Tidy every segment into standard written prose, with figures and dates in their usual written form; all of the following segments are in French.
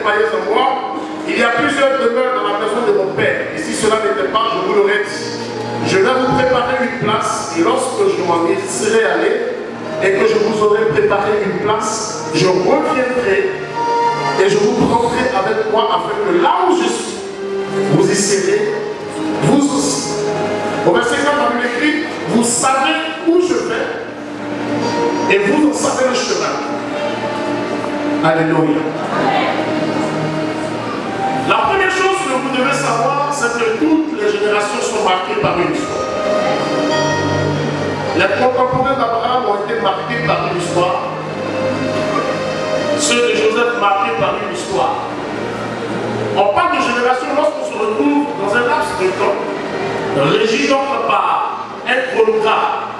croyez en moi, il y a plusieurs demeures dans la maison de mon Père. Et si cela n'était pas, je vous l'aurais dit. Je vais vous préparer une place, et lorsque je m'en serai allé, et que je vous aurai préparé une place, je reviendrai, et je vous prendrai avec moi, afin que là où je suis, vous y serez, vous aussi. Au verset 4, on lui écrit, vous savez où je vais, et vous en savez le chemin. Alléluia. La première chose que vous devez savoir, c'est que toutes les générations sont marquées par une histoire. Les contemporains d'Abraham ont été marqués par une histoire. Ceux de Joseph marqués par une histoire. On parle de génération lorsqu'on se retrouve dans un laps de temps, régi donc par un chronographe.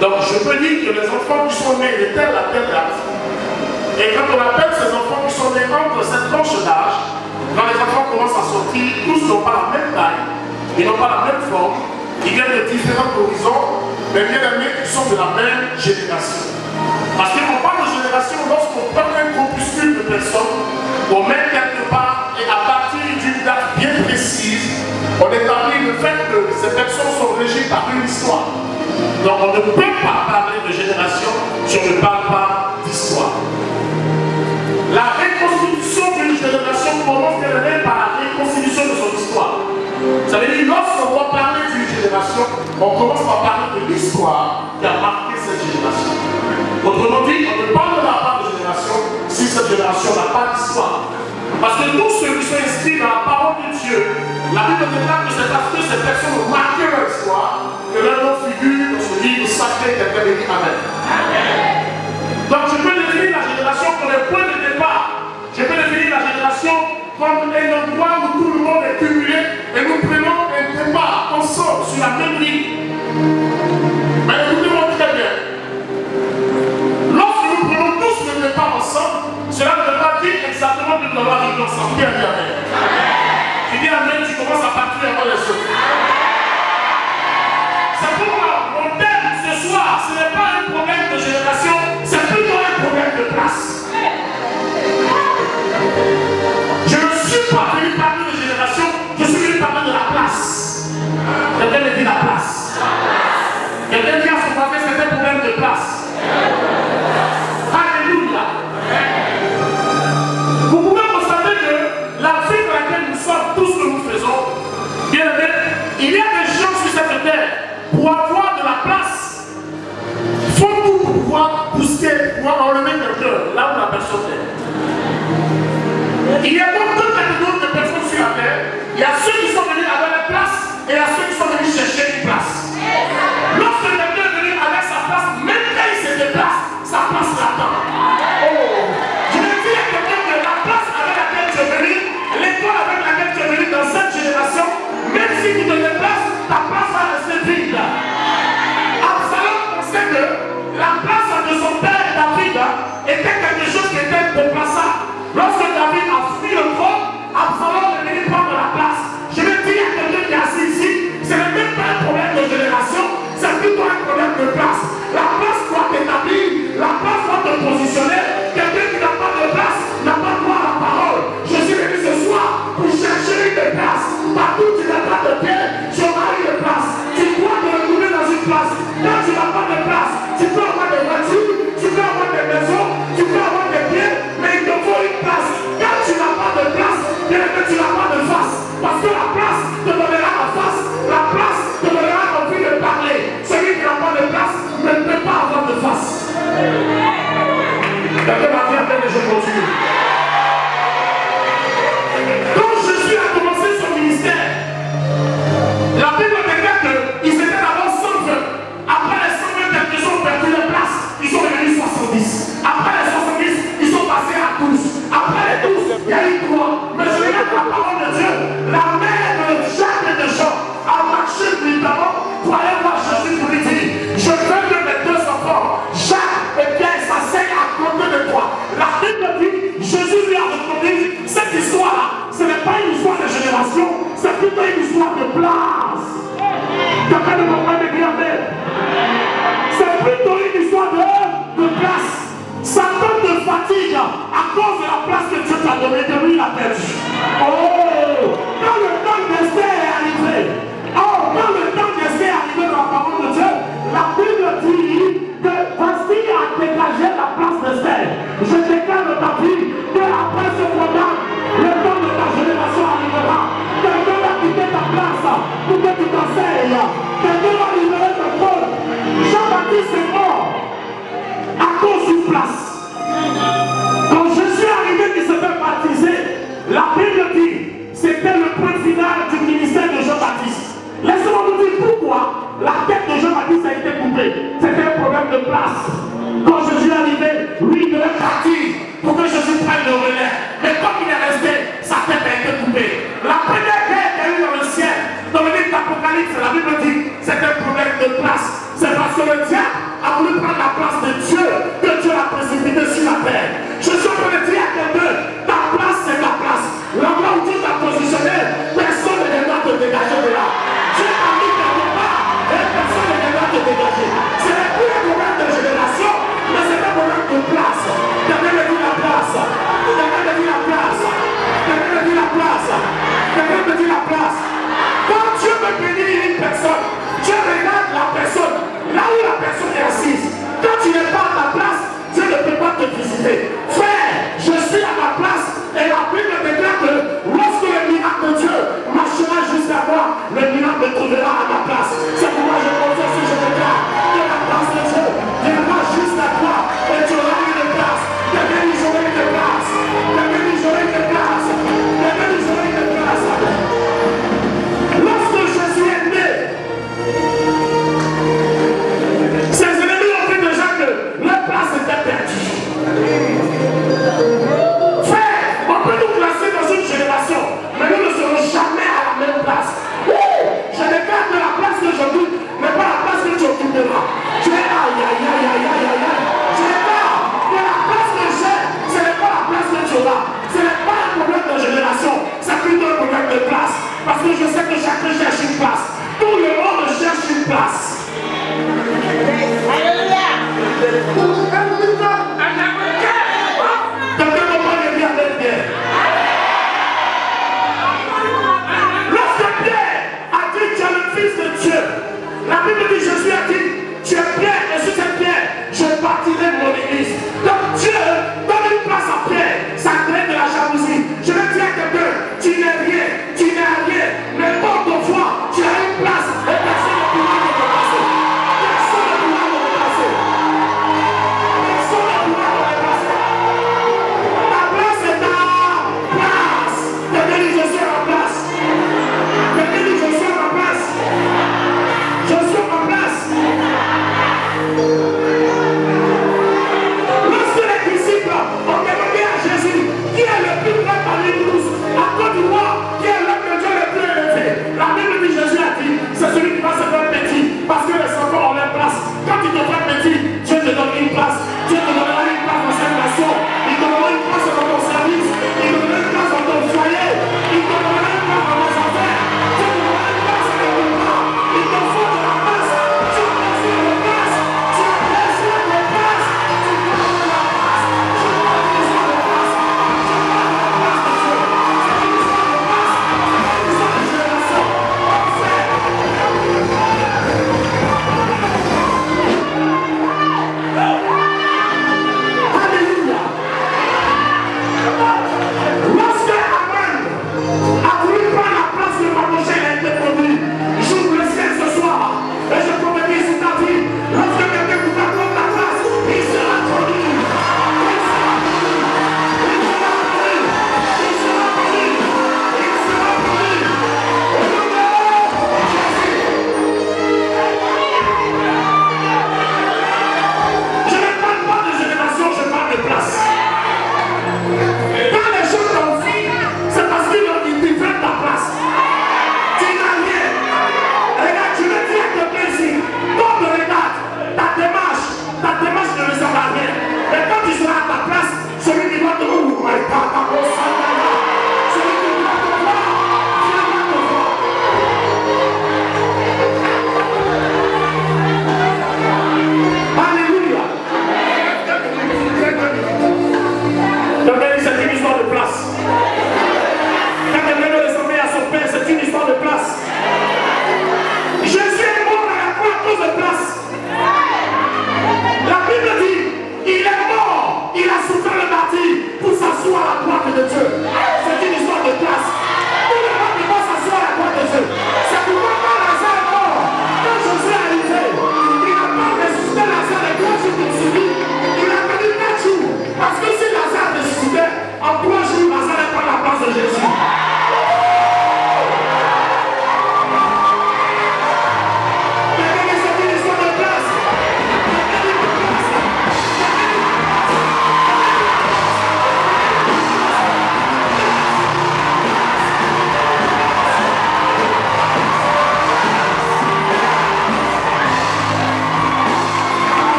Donc je peux dire que les enfants qui sont nés de telle à telle date, et quand on appelle ces enfants qui sont nés entre cette tranche d'âge, quand les enfants commencent à sortir, tous n'ont pas la même taille, ils n'ont pas la même forme, ils viennent de différents horizons, mais bien aimés, ils sont de la même génération. Parce qu'on parle de génération lorsqu'on prend un groupuscule de personnes, on met quelque part, et à partir d'une date bien précise, on établit le fait que ces personnes sont régies par une histoire. Donc on ne peut pas parler de génération si on ne parle pas d'histoire. La reconstitution d'une génération commence par la reconstitution de son histoire. Ça veut dire, lorsqu'on doit parler d'une génération, on commence par parler de l'histoire qui a marqué cette génération. Autrement dit, on ne parlera pas de génération si cette génération n'a pas d'histoire. Parce que tous ceux qui sont inscrits dans la parole de Dieu, la Bible déclare que c'est parce que ces personnes ont marqué leur histoire que leur nom figure dans ce livre sacré qu'elle a dit Amen. Donc je peux définir la génération comme un point de départ. Je peux définir la génération comme un endroit où tout le monde est cumulé et nous prenons un départ ensemble sur la même ligne. Mais écoutez-moi très bien. Lorsque nous prenons tous le départ ensemble, cela ne veut pas dire exactement que nous allons arriver ensemble. Bien, bien, bien. Tu dis Amen, tu commences à partir avant les autres. C'est pourquoi mon thème ce soir, ce n'est pas un problème de génération, c'est plutôt un problème de place. Je ne suis pas venu parler de génération, je suis venu parler de la place. Quelqu'un me dit la place. Quelqu'un dit à son voisin, c'est un problème de place. Alléluia. Vous pouvez constater que la vie dans laquelle nous sommes, tout ce que nous faisons, bien aimé, il y a des gens sur cette terre, pour avoir de la place, faut tout pour pouvoir pousser, pouvoir enlever quelqu'un là où la personne est. Il y a donc deux catégories de personnes sur la terre. Il y a ceux qui sont venus avec la place et il y a ceux qui sont venus chercher une place. Lorsque quelqu'un est venu avec sa place, même quand il se déplace, sa place l'attend. Oh. Je vais dire à quelqu'un que la place avec laquelle tu es venu, l'école avec laquelle tu es venu dans cette génération, même si tu te déplaces, ta place va rester vide. Absalom pensait que la place de son père David était quelque chose qui était déplaçable. Lorsque David a fui le trône, Absalom est venu prendre la place. Je vais dire à quelqu'un qui est assis ici, ce n'est même pas un problème de génération, c'est plutôt un problème de place. La place doit t'établir, la place doit te positionner. Quelqu'un qui n'a pas de place n'a pas droit à la parole. Je suis venu ce soir pour chercher une place. Partout où tu n'as pas de pied, j'aurai une place. Tu dois te retrouver dans une place. Quand tu n'as pas de place, tu peux avoir des voitures, tu peux avoir des maisons, tu peux avoir des pieds, mais il te faut une place. Quand tu n'as pas de place, bien que tu n'as pas de face. Parce que la place te donnera la face, la place te donnera envie de parler. Celui qui n'a pas de place ne peut pas avoir de face. Quelqu'un m'a dit à peine et je continue. Quand Jésus a commencé son ministère, la Bible déclare qu'ils étaient d'abord 120. Après les 120, quelques-uns ont perdu leur place. Ils sont devenus 70. Après les 70, ils sont passés à 12. Après les 12, il y a eu 3. Mais je regarde la parole de Dieu. La mère de Jacques et de Jean a marché nuitamment pour aller voir Jésus pour lui dire, je veux que mes deux enfants, Jacques et Pierre, s'asseyent à côté de toi. La Bible dit, Je déclare de ta vie qu'après ce programme, le temps de ta génération arrivera. Quelqu'un va quitter ta place pour que tu t'enseignes. Quelqu'un va libérer ton trône. Jean-Baptiste est mort à cause d'une place. Quand Jésus est arrivé qui se fait baptiser, la Bible dit c'était le point final du ministère de Jean-Baptiste. Laissez-moi vous dire pourquoi la tête de Jean-Baptiste a été coupée. C'était un problème de place. Quand Jésus est arrivé, lui devait partir.